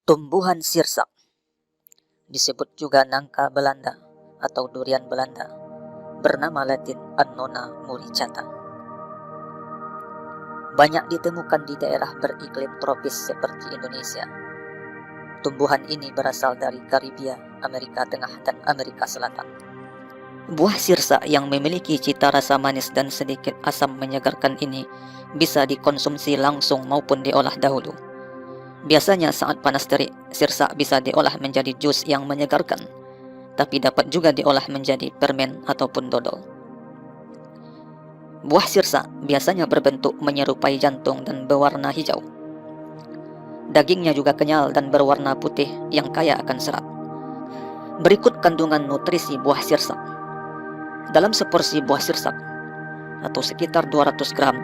Tumbuhan sirsak disebut juga nangka Belanda atau durian Belanda, bernama Latin Annona muricata. Banyak ditemukan di daerah beriklim tropis seperti Indonesia. Tumbuhan ini berasal dari Karibia, Amerika Tengah, dan Amerika Selatan. Buah sirsak yang memiliki cita rasa manis dan sedikit asam menyegarkan ini bisa dikonsumsi langsung maupun diolah dahulu. Biasanya saat panas terik, sirsak bisa diolah menjadi jus yang menyegarkan, tapi dapat juga diolah menjadi permen ataupun dodol. Buah sirsak biasanya berbentuk menyerupai jantung dan berwarna hijau. Dagingnya juga kenyal dan berwarna putih yang kaya akan serat. Berikut kandungan nutrisi buah sirsak. Dalam seporsi buah sirsak, atau sekitar 200 gram,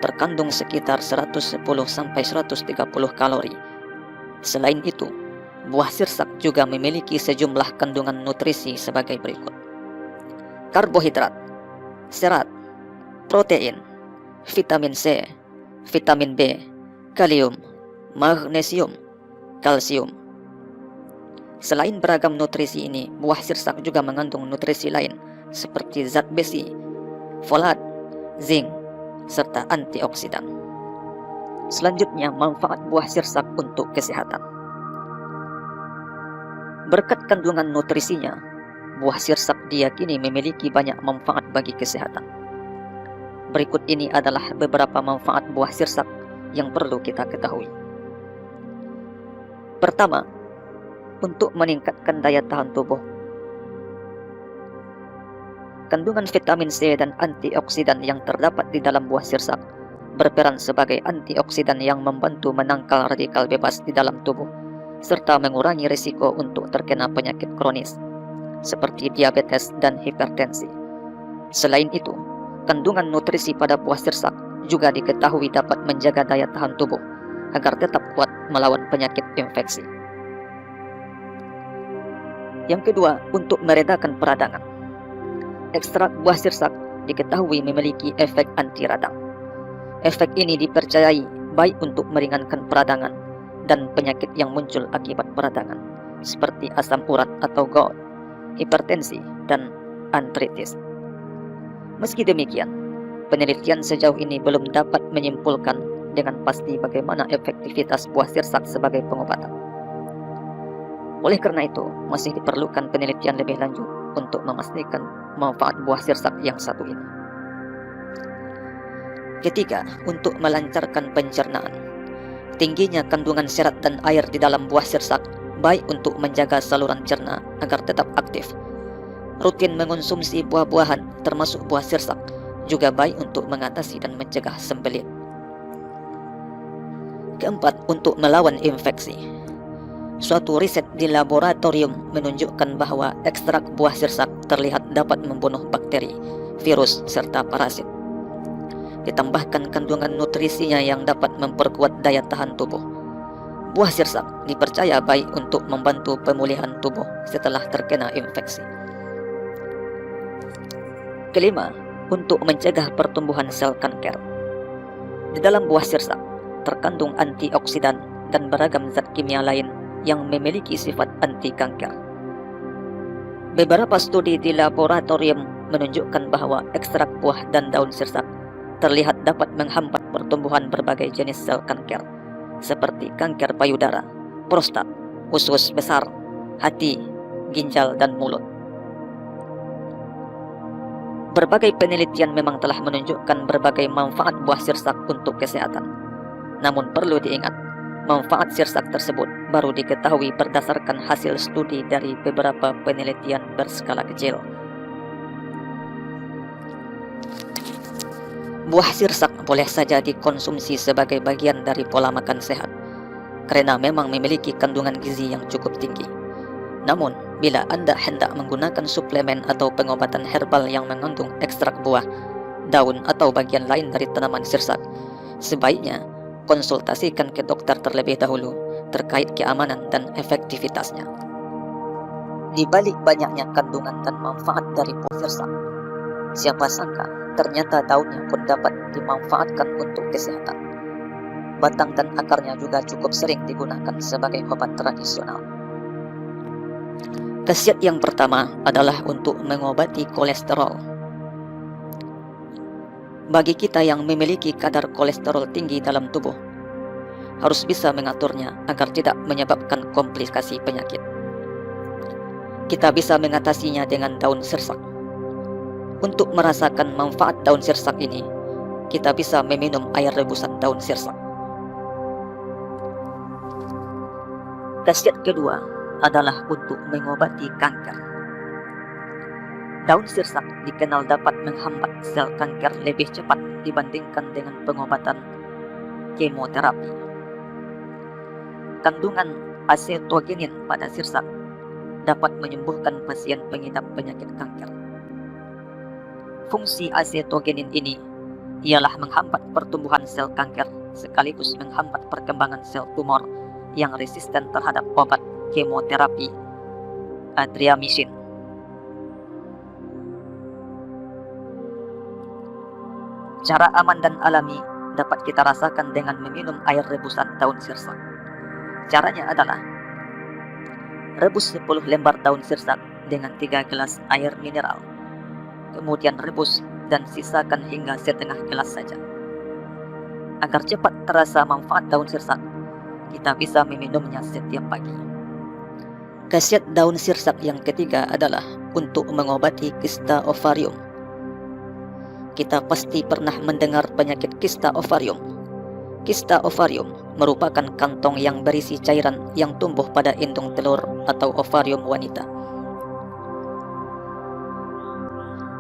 terkandung sekitar 110-130 kalori. Selain itu, buah sirsak juga memiliki sejumlah kandungan nutrisi sebagai berikut: karbohidrat, serat, protein, vitamin C, vitamin B, kalium, magnesium, kalsium. Selain beragam nutrisi ini, buah sirsak juga mengandung nutrisi lain seperti zat besi, folat, zinc, serta antioksidan. Selanjutnya, manfaat buah sirsak untuk kesehatan. Berkat kandungan nutrisinya, buah sirsak diyakini memiliki banyak manfaat bagi kesehatan. Berikut ini adalah beberapa manfaat buah sirsak yang perlu kita ketahui. Pertama, untuk meningkatkan daya tahan tubuh. Kandungan vitamin C dan antioksidan yang terdapat di dalam buah sirsak berperan sebagai antioksidan yang membantu menangkal radikal bebas di dalam tubuh, serta mengurangi risiko untuk terkena penyakit kronis, seperti diabetes dan hipertensi. Selain itu, kandungan nutrisi pada buah sirsak juga diketahui dapat menjaga daya tahan tubuh agar tetap kuat melawan penyakit infeksi. Yang kedua, untuk meredakan peradangan. Ekstrak buah sirsak diketahui memiliki efek anti radang. Efek ini dipercayai baik untuk meringankan peradangan dan penyakit yang muncul akibat peradangan, seperti asam urat atau gout, hipertensi, dan artritis. Meski demikian, penelitian sejauh ini belum dapat menyimpulkan dengan pasti bagaimana efektivitas buah sirsak sebagai pengobatan. Oleh karena itu, masih diperlukan penelitian lebih lanjut untuk memastikan manfaat buah sirsak yang satu ini. Ketiga, untuk melancarkan pencernaan. Tingginya kandungan serat dan air di dalam buah sirsak baik untuk menjaga saluran cerna agar tetap aktif. Rutin mengonsumsi buah-buahan termasuk buah sirsak juga baik untuk mengatasi dan mencegah sembelit. Keempat, untuk melawan infeksi. Suatu riset di laboratorium menunjukkan bahwa ekstrak buah sirsak terlihat dapat membunuh bakteri, virus, serta parasit. Ditambahkan kandungan nutrisinya yang dapat memperkuat daya tahan tubuh. Buah sirsak dipercaya baik untuk membantu pemulihan tubuh setelah terkena infeksi. Kelima, untuk mencegah pertumbuhan sel kanker. Di dalam buah sirsak terkandung antioksidan dan beragam zat kimia lain yang memiliki sifat anti kanker. Beberapa studi di laboratorium menunjukkan bahwa ekstrak buah dan daun sirsak terlihat dapat menghambat pertumbuhan berbagai jenis sel kanker, seperti kanker payudara, prostat, usus besar, hati, ginjal, dan mulut. Berbagai penelitian memang telah menunjukkan berbagai manfaat buah sirsak untuk kesehatan. Namun perlu diingat, manfaat sirsak tersebut baru diketahui berdasarkan hasil studi dari beberapa penelitian berskala kecil. Buah sirsak boleh saja dikonsumsi sebagai bagian dari pola makan sehat, karena memang memiliki kandungan gizi yang cukup tinggi. Namun, bila Anda hendak menggunakan suplemen atau pengobatan herbal yang mengandung ekstrak buah, daun, atau bagian lain dari tanaman sirsak, sebaiknya konsultasikan ke dokter terlebih dahulu terkait keamanan dan efektivitasnya. Di balik banyaknya kandungan dan manfaat dari buah sirsak, Siapa sangka, ternyata daunnya pun dapat dimanfaatkan untuk kesehatan. Batang dan akarnya juga cukup sering digunakan sebagai obat tradisional. Khasiat yang pertama adalah untuk mengobati kolesterol. Bagi kita yang memiliki kadar kolesterol tinggi dalam tubuh, harus bisa mengaturnya agar tidak menyebabkan komplikasi penyakit. Kita bisa mengatasinya dengan daun sirsak. Untuk merasakan manfaat daun sirsak ini, kita bisa meminum air rebusan daun sirsak. Khasiat kedua adalah untuk mengobati kanker. Daun sirsak dikenal dapat menghambat sel kanker lebih cepat dibandingkan dengan pengobatan kemoterapi. Kandungan acetogenin pada sirsak dapat menyembuhkan pasien pengidap penyakit kanker. Fungsi acetogenin ini ialah menghambat pertumbuhan sel kanker sekaligus menghambat perkembangan sel tumor yang resisten terhadap obat kemoterapi adriamycin. Cara aman dan alami dapat kita rasakan dengan meminum air rebusan daun sirsak. Caranya adalah rebus 10 lembar daun sirsak dengan 3 gelas air mineral. Kemudian rebus dan sisakan hingga setengah gelas saja. Agar cepat terasa manfaat daun sirsak, kita bisa meminumnya setiap pagi. Khasiat daun sirsak yang ketiga adalah untuk mengobati kista ovarium. Kita pasti pernah mendengar penyakit kista ovarium. Kista ovarium merupakan kantong yang berisi cairan yang tumbuh pada indung telur atau ovarium wanita.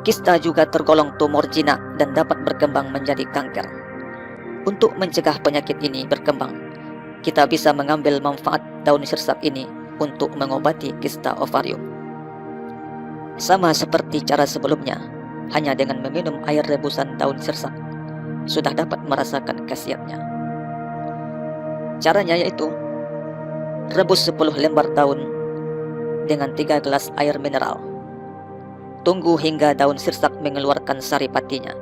Kista juga tergolong tumor jinak dan dapat berkembang menjadi kanker. Untuk mencegah penyakit ini berkembang, kita bisa mengambil manfaat daun sirsak ini untuk mengobati kista ovarium. Sama seperti cara sebelumnya, hanya dengan meminum air rebusan daun sirsak, sudah dapat merasakan khasiatnya. Caranya yaitu, rebus 10 lembar daun dengan 3 gelas air mineral. Tunggu hingga daun sirsak mengeluarkan saripatinya.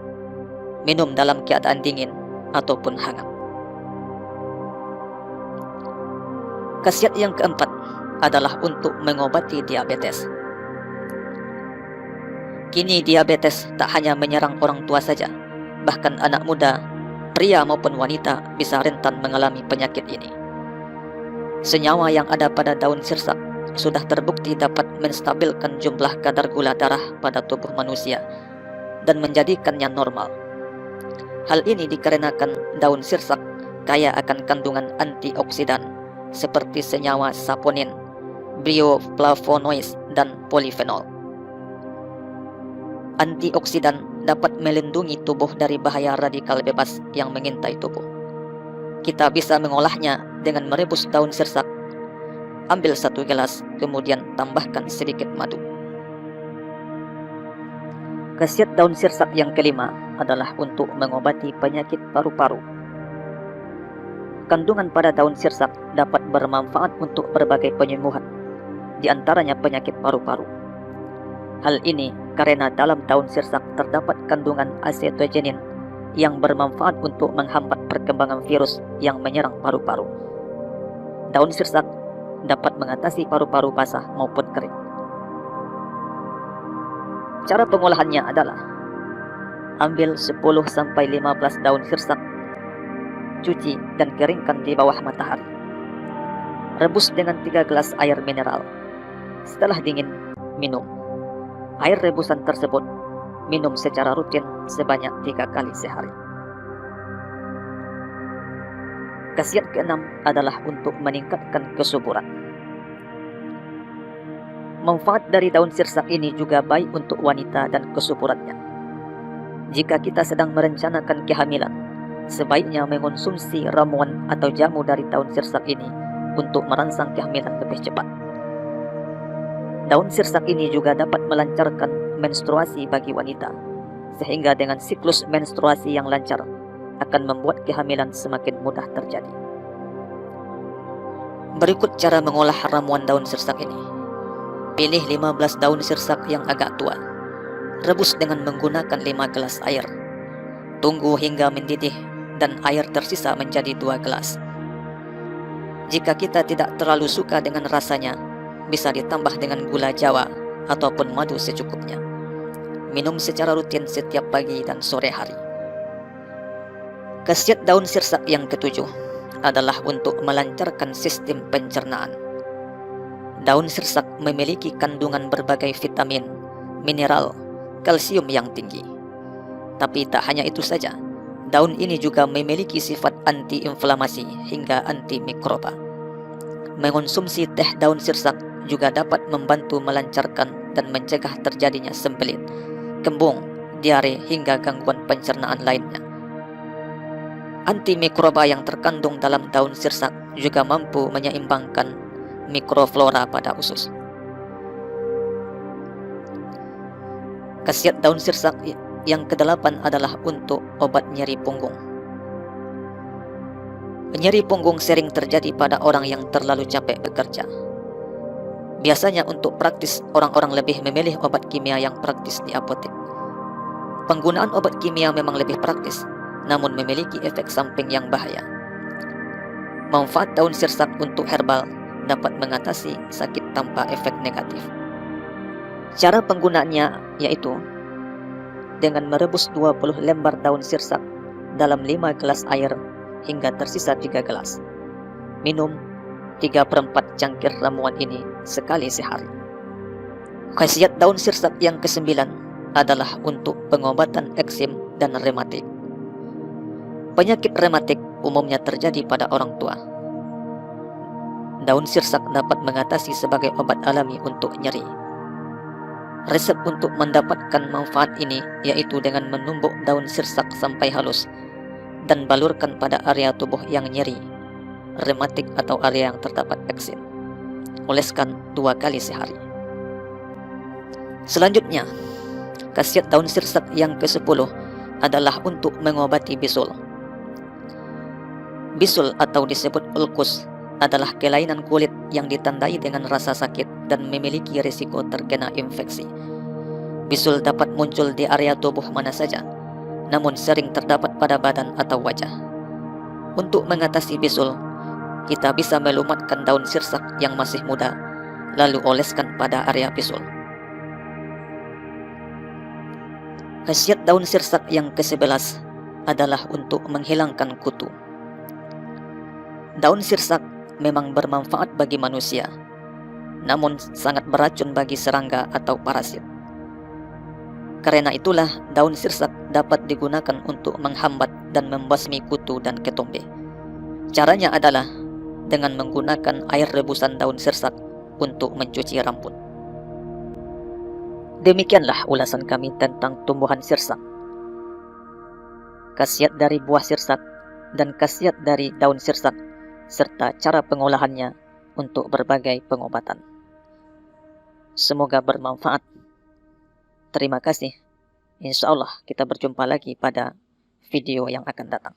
Minum dalam keadaan dingin ataupun hangat. Khasiat yang keempat adalah untuk mengobati diabetes. Kini diabetes tak hanya menyerang orang tua saja, bahkan anak muda, pria maupun wanita bisa rentan mengalami penyakit ini. Senyawa yang ada pada daun sirsak sudah terbukti dapat menstabilkan jumlah kadar gula darah pada tubuh manusia dan menjadikannya normal. Hal ini dikarenakan daun sirsak kaya akan kandungan antioksidan seperti senyawa saponin, bioflavonoids, dan polifenol. Antioksidan dapat melindungi tubuh dari bahaya radikal bebas yang mengintai tubuh. Kita bisa mengolahnya dengan merebus daun sirsak. Ambil 1 gelas, kemudian tambahkan sedikit madu. Khasiat daun sirsak yang kelima adalah untuk mengobati penyakit paru-paru. Kandungan pada daun sirsak dapat bermanfaat untuk berbagai penyembuhan, di antaranya penyakit paru-paru. Hal ini karena dalam daun sirsak terdapat kandungan acetogenin yang bermanfaat untuk menghambat perkembangan virus yang menyerang paru-paru. Daun sirsak dapat mengatasi paru-paru basah maupun kering. Cara pengolahannya adalah ambil 10-15 daun sirsak, cuci dan keringkan di bawah matahari. Rebus dengan 3 gelas air mineral. Setelah dingin, minum. Air rebusan tersebut minum secara rutin sebanyak 3 kali sehari. Khasiat keenam adalah untuk meningkatkan kesuburan. Manfaat dari daun sirsak ini juga baik untuk wanita dan kesuburannya. Jika kita sedang merencanakan kehamilan, sebaiknya mengonsumsi ramuan atau jamu dari daun sirsak ini untuk merangsang kehamilan lebih cepat. Daun sirsak ini juga dapat melancarkan menstruasi bagi wanita, sehingga dengan siklus menstruasi yang lancar akan membuat kehamilan semakin mudah terjadi. Berikut cara mengolah ramuan daun sirsak ini. Pilih 15 daun sirsak yang agak tua. Rebus dengan menggunakan 5 gelas air. Tunggu hingga mendidih dan air tersisa menjadi 2 gelas. Jika kita tidak terlalu suka dengan rasanya, bisa ditambah dengan gula jawa ataupun madu secukupnya. Minum secara rutin setiap pagi dan sore hari. Khasiat daun sirsak yang ketujuh adalah untuk melancarkan sistem pencernaan. Daun sirsak memiliki kandungan berbagai vitamin, mineral, kalsium yang tinggi. Tapi tak hanya itu saja, daun ini juga memiliki sifat anti-inflamasi hingga anti-mikroba. Mengonsumsi teh daun sirsak juga dapat membantu melancarkan dan mencegah terjadinya sembelit, kembung, diare hingga gangguan pencernaan lainnya. Antimikroba yang terkandung dalam daun sirsak juga mampu menyeimbangkan mikroflora pada usus. Khasiat daun sirsak yang kedelapan adalah untuk obat nyeri punggung. Nyeri punggung sering terjadi pada orang yang terlalu capek bekerja. Biasanya untuk praktis, orang-orang lebih memilih obat kimia yang praktis di apotek. Penggunaan obat kimia memang lebih praktis, namun memiliki efek samping yang bahaya. Manfaat daun sirsak untuk herbal dapat mengatasi sakit tanpa efek negatif. Cara penggunaannya yaitu dengan merebus 20 lembar daun sirsak dalam 5 gelas air hingga tersisa 3 gelas. Minum 3/4 cangkir ramuan ini sekali sehari. Khasiat daun sirsak yang kesembilan adalah untuk pengobatan eksim dan rematik. Penyakit rematik umumnya terjadi pada orang tua. Daun sirsak dapat mengatasi sebagai obat alami untuk nyeri. Resep untuk mendapatkan manfaat ini yaitu dengan menumbuk daun sirsak sampai halus dan balurkan pada area tubuh yang nyeri, rematik atau area yang terdapat eksim. Oleskan 2 kali sehari. Selanjutnya, khasiat daun sirsak yang ke-10 adalah untuk mengobati bisul. Bisul atau disebut ulkus adalah kelainan kulit yang ditandai dengan rasa sakit dan memiliki risiko terkena infeksi. Bisul dapat muncul di area tubuh mana saja, namun sering terdapat pada badan atau wajah. Untuk mengatasi bisul, kita bisa melumatkan daun sirsak yang masih muda, lalu oleskan pada area bisul. Khasiat daun sirsak yang ke-11 adalah untuk menghilangkan kutu. Daun sirsak memang bermanfaat bagi manusia, namun sangat beracun bagi serangga atau parasit. Karena itulah daun sirsak dapat digunakan untuk menghambat dan membasmi kutu dan ketombe. Caranya adalah dengan menggunakan air rebusan daun sirsak untuk mencuci rambut. Demikianlah ulasan kami tentang tumbuhan sirsak, khasiat dari buah sirsak, dan khasiat dari daun sirsak, serta cara pengolahannya untuk berbagai pengobatan. Semoga bermanfaat. Terima kasih. Insya Allah kita berjumpa lagi pada video yang akan datang.